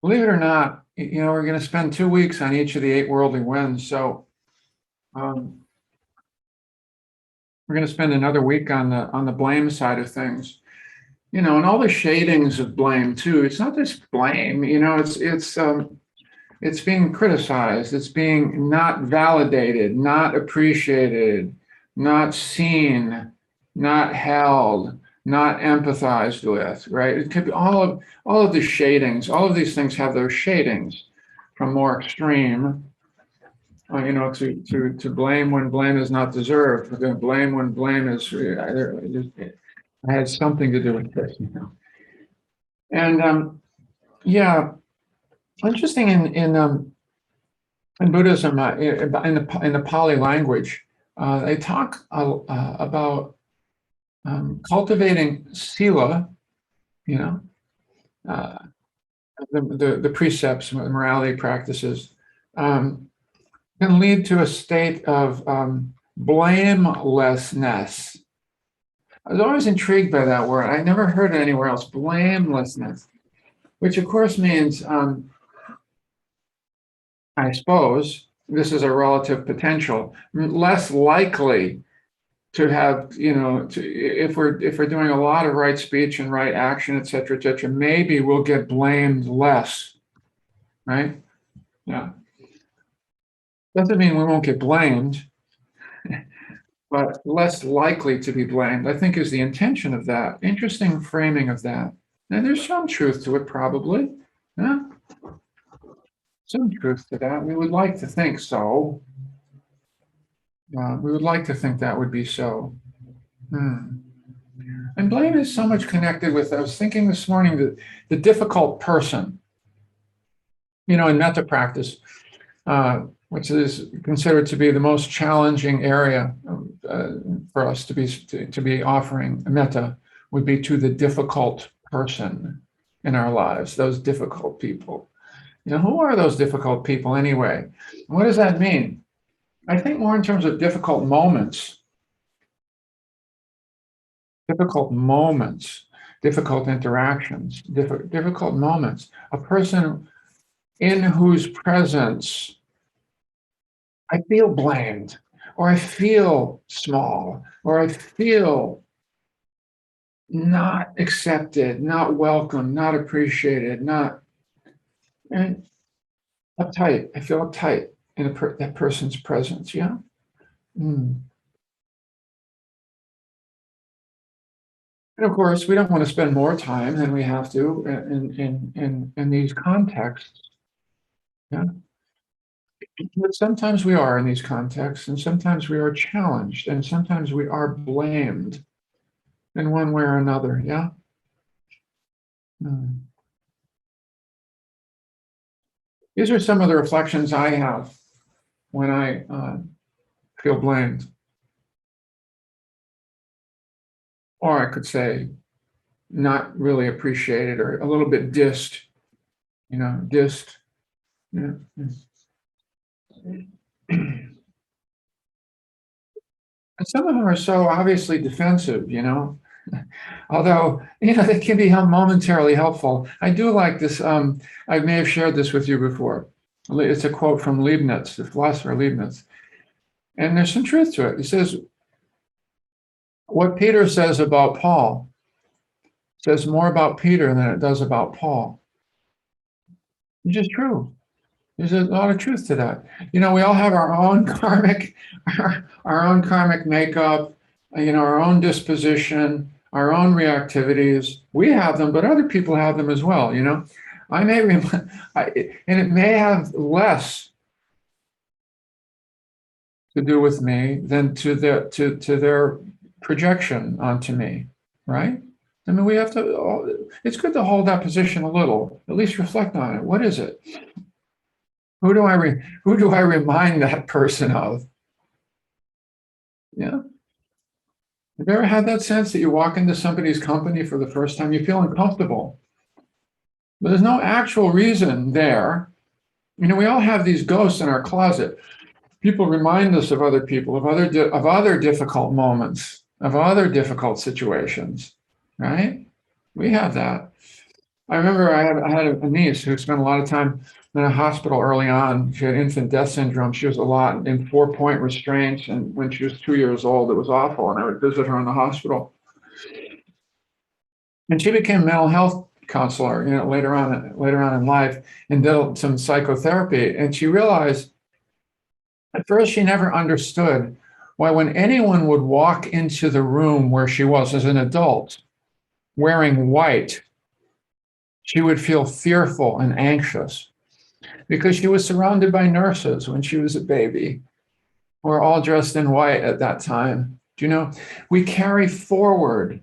Believe it or not, we're going to spend 2 weeks on each of the eight worldly winds. So um, we're going to spend another week on the blame side of things. And all the shadings of blame too. It's not just blame. It's being criticized. It's being not validated, not appreciated, not seen, not held, not empathized with. Right? It could be all of the shadings. All of these things have those shadings from more extreme to blame when blame is not deserved, to blame when blame is has something to do with this. And yeah, interesting in Buddhism, in the Pali language, they talk about cultivating sila, you know, uh, the precepts, morality practices. Can lead to a state of blamelessness. I was always intrigued by that word. I never heard it anywhere else. Blamelessness, which of course means, I suppose, this is a relative potential, less likely to have, if we're doing a lot of right speech and right action, et cetera, maybe we'll get blamed less, right? Yeah. Doesn't mean we won't get blamed, but less likely to be blamed, I think, is the intention of that. Interesting framing of that. And there's some truth to it, probably. Yeah, some truth to that. We would like to think so. We would like to think that would be so. And blame is so much connected with, I was thinking this morning, that the difficult person, in metta practice, which is considered to be the most challenging area for us to be offering metta, would be to the difficult person in our lives, those difficult people. Who are those difficult people anyway? What does that mean? I think more in terms of difficult moments, difficult interactions, difficult moments. A person in whose presence I feel blamed, or I feel small, or I feel not accepted, not welcome, not appreciated, and uptight. I feel uptight in that person's presence. Yeah. And of course, we don't want to spend more time than we have to in these contexts. Yeah. But sometimes we are in these contexts, and sometimes we are challenged, and sometimes we are blamed in one way or another. Yeah. These are some of the reflections I have when I feel blamed. Or I could say not really appreciated, or a little bit dissed, dissed. Yeah. And some of them are so obviously defensive, although, they can be momentarily helpful. I do like this. I may have shared this with you before. It's a quote from Leibniz, the philosopher Leibniz. And there's some truth to it. He says, what Peter says about Paul says more about Peter than it does about Paul. Which is true. There's a lot of truth to that. We all have our own karmic makeup, our own disposition, our own reactivities. We have them, but other people have them as well. I may, and it may have less to do with me than to their projection onto me, right? I mean, we have to. It's good to hold that position a little. At least reflect on it. What is it? Who do I remind that person of? Yeah. Have you ever had that sense that you walk into somebody's company for the first time, you feel uncomfortable, but there's no actual reason there. We all have these ghosts in our closet. People remind us of other people, of other difficult moments, of other difficult situations, right? We have that. I remember I had a niece who spent a lot of time in a hospital early on. She had infant death syndrome. She was a lot in 4-point restraints, and when she was 2 years old, it was awful. And I would visit her in the hospital, and she became a mental health counselor, later on in life, and did some psychotherapy. And she realized at first she never understood why when anyone would walk into the room where she was as an adult wearing white, she would feel fearful and anxious because she was surrounded by nurses when she was a baby who were all dressed in white at that time. Do you know? We carry forward,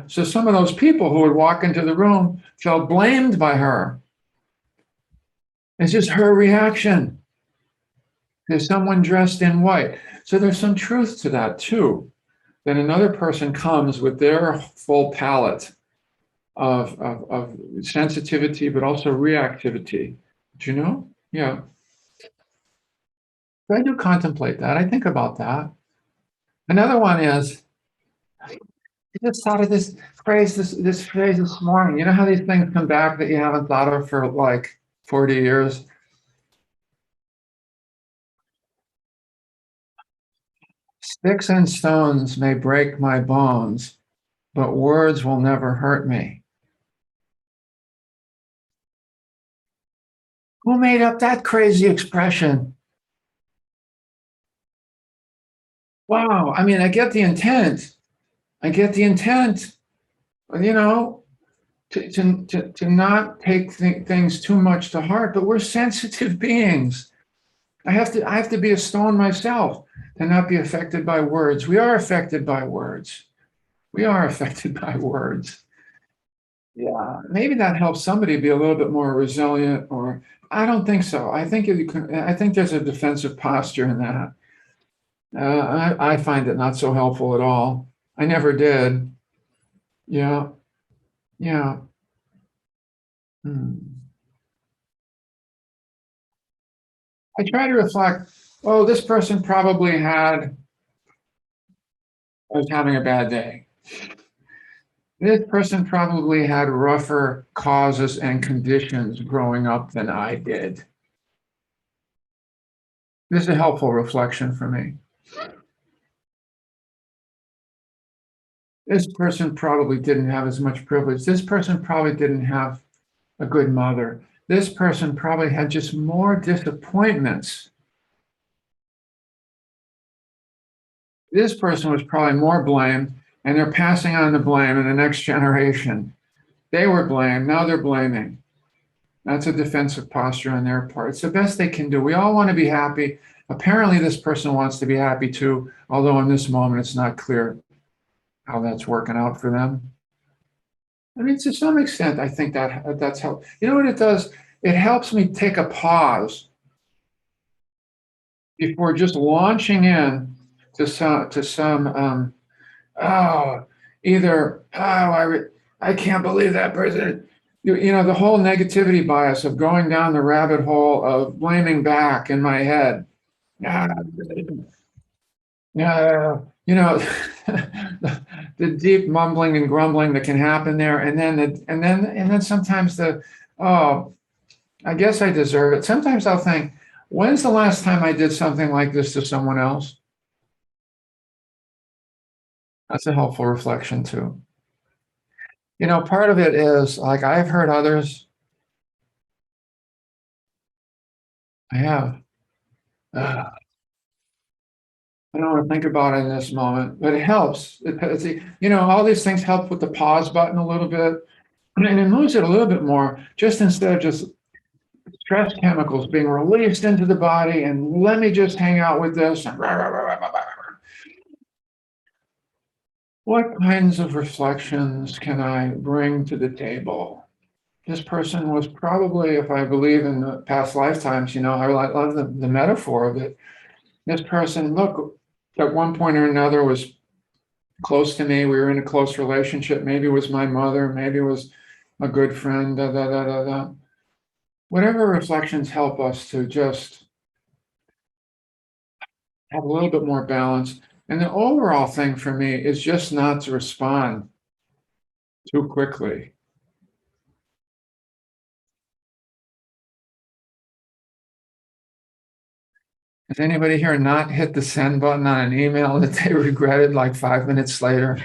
so some of those people who would walk into the room felt blamed by her. It's just her reaction. There's someone dressed in white. So there's some truth to that too. That another person comes with their full palette of sensitivity, but also reactivity. Do you know? Yeah. I do contemplate that. I think about that. Another one is, I just thought of this phrase this morning. You know how these things come back that you haven't thought of for like 40 years? Sticks and stones may break my bones, but words will never hurt me. Who made up that crazy expression? Wow. I mean, I get the intent. I get the intent, you know, to not take things too much to heart, but we're sensitive beings. I have to be a stone myself to not be affected by words. We are affected by words. We are affected by words. Yeah, maybe that helps somebody be a little bit more resilient, or I don't think so. I think there's a defensive posture in that. I find it not so helpful at all. I never did. Yeah, yeah. Hmm. I try to reflect, oh, this person probably was having a bad day. This person probably had rougher causes and conditions growing up than I did. This is a helpful reflection for me. This person probably didn't have as much privilege. This person probably didn't have a good mother. This person probably had just more disappointments. This person was probably more blamed, and they're passing on the blame in the next generation. They were blamed, now they're blaming. That's a defensive posture on their part. It's the best they can do. We all want to be happy. Apparently, this person wants to be happy too, although in this moment it's not clear how that's working out for them. I mean, to some extent, I think that's help. You know what it does? It helps me take a pause before just launching in to some oh, either I can't believe that person. The whole negativity bias of going down the rabbit hole of blaming back in my head. Yeah, yeah, the deep mumbling and grumbling that can happen there, and then sometimes oh, I guess I deserve it. Sometimes I'll think, when's the last time I did something like this to someone else? That's a helpful reflection too. Part of it is like I've heard others. I have. Uh, I don't want to think about it in this moment, but it helps. All these things help with the pause button a little bit, and it moves it a little bit more. Just instead of just stress chemicals being released into the body, and let me just hang out with this. And rah, rah, rah, rah, rah, rah. What kinds of reflections can I bring to the table? This person was probably, if I believe in the past lifetimes, I love the metaphor of it. This person, look, at one point or another was close to me. We were in a close relationship. Maybe it was my mother, maybe it was a good friend, da, da, da, da, da. Whatever reflections help us to just have a little bit more balance. And the overall thing for me is just not to respond too quickly. Has anybody here not hit the send button on an email that they regretted like 5 minutes later?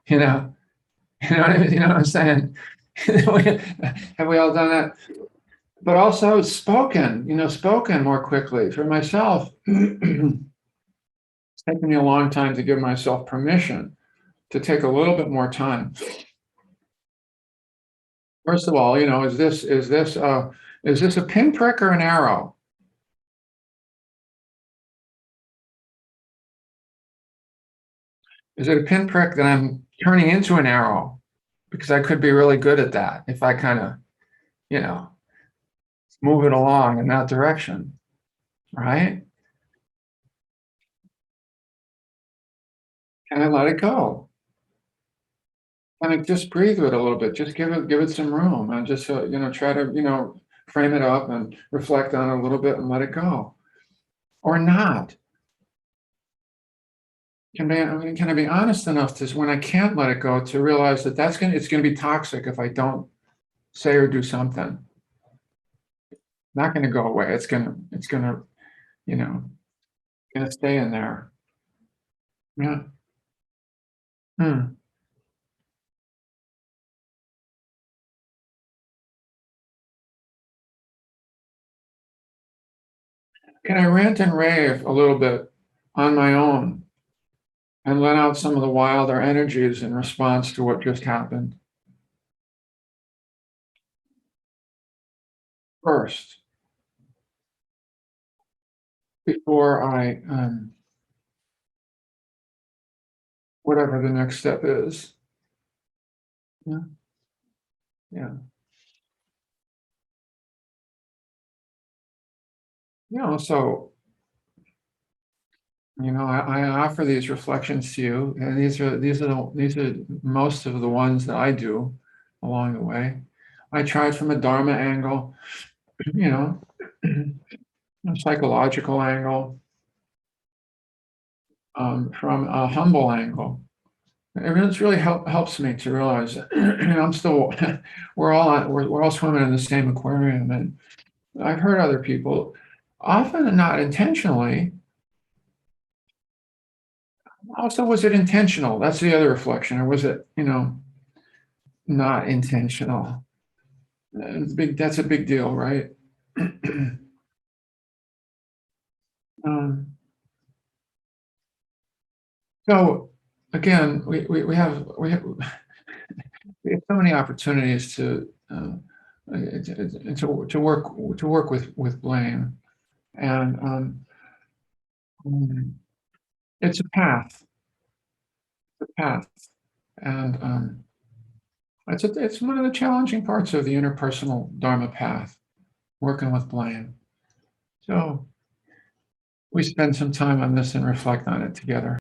You know, you know what I mean? You know what I'm saying? Have we all done that? But also spoken more quickly for myself. It's taken me a long time to give myself permission to take a little bit more time. First of all, is this a pinprick or an arrow? Is it a pinprick that I'm turning into an arrow? Because I could be really good at that if I kind of, you know, move it along in that direction, right? And I let it go. And I just breathe with it a little bit. Just give it some room, and just try to frame it up and reflect on it a little bit and let it go, or not. Can I be honest enough to when I can't let it go to realize that it's gonna be toxic if I don't say or do something. Not gonna go away. It's gonna you know gonna stay in there. Yeah. Hmm. Can I rant and rave a little bit on my own and let out some of the wilder energies in response to what just happened first before I whatever the next step is. Yeah. Yeah. So I offer these reflections to you, and these are most of the ones that I do along the way. I tried from a Dharma angle, you know, a psychological angle, from a humble angle. It's really helps me to realize that I'm still we're all swimming in the same aquarium, and I've heard other people, often and not intentionally. Also, was it intentional? That's the other reflection, or was it not intentional? That's a big deal, right? um, so again, we have so many opportunities to work with blame, and um, it's a path, and it's one of the challenging parts of the interpersonal Dharma path, working with blame. So we spend some time on this and reflect on it together.